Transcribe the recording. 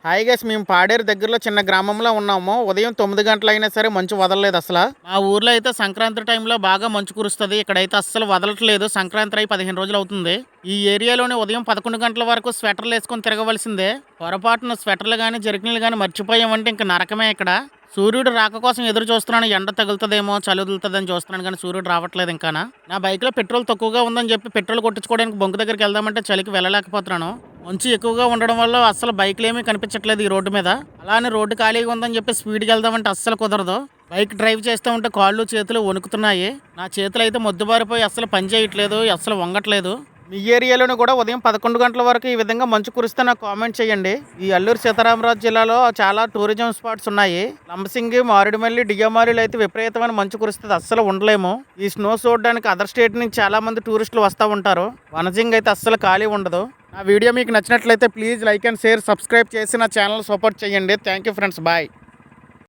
Hi guys, మేము పాడేరు దగ్గరలో చిన్న గ్రామంలో ఉన్నాము. ఉదయం 9 గంటలైనా సరే మంచు వదలలేదు అసలు. మా ఊర్లో అయితే సంక్రాంతి టైంలో బాగా మంచు కురుస్తుంది. ఇక్కడైతే అస్సలు వదలట్లేదు. సంక్రాంతి అయి 15 రోజులు అవుతుంది. ఈ ఏరియాలోనే ఉదయం 11 గంటల వరకు స్వెటర్లు వేసుకొని తిరగవలసిందే. పొరపాటున స్వెటర్లు కానీ జర్కిన్లు కానీ మర్చిపోయామంటే ఇంక నరకమే ఇక్కడ. సూర్యుడు రాక కోసం ఎదురు చూస్తున్నాను. ఎండ తగులుతుందేమో, చలుగుతుందని చూస్తున్నాను కానీ సూర్యుడు రావట్లేదు ఇంకా. నా బైక్ లో పెట్రోల్ తక్కువగా ఉందని చెప్పి పెట్రోల్ కొట్టించుకోవడానికి బొంకు దగ్గరికి వెళ్దామంటే చలికి వెళ్ళలేకపోతున్నాను. మంచు ఎక్కువగా ఉండడం వల్ల అస్సలు బైక్లు ఏమీ కనిపించట్లేదు ఈ రోడ్డు మీద. అలానే రోడ్డు ఖాళీగా ఉందని చెప్పి స్పీడ్కి వెళ్దామంటే అస్సలు కుదరదు. బైక్ డ్రైవ్ చేస్తూ ఉంటే కాళ్ళు చేతులు వణుకుతున్నాయి. నా చేతులు అయితే మొద్దుబారిపోయి అస్సలు పని చేయట్లేదు, అస్సలు వంగట్లేదు. మీ ఏరియాలోనూ కూడా ఉదయం 11 గంటల వరకు ఈ విధంగా మంచు కురిస్తే నాకు కామెంట్ చేయండి. ఈ అల్లూరు సీతారామరాజు జిల్లాలో చాలా టూరిజం స్పాట్స్ ఉన్నాయి. లంబసింగి, మారేడుమల్లి, డియామాలిలో అయితే విపరీతమైన మంచు కురుస్తుంది, అస్సలు ఉండలేము. ఈ స్నో చూడడానికి అదర్ స్టేట్ నుంచి చాలా మంది టూరిస్టులు వస్తూ ఉంటారు. వనజింగ్ అయితే అస్సలు ఖాళీ ఉండదు. నా వీడియో మీకు నచ్చినట్లయితే please like and share, subscribe చేసి నా ఛానల్ సపోర్ట్ చేయండి. Thank you friends, bye.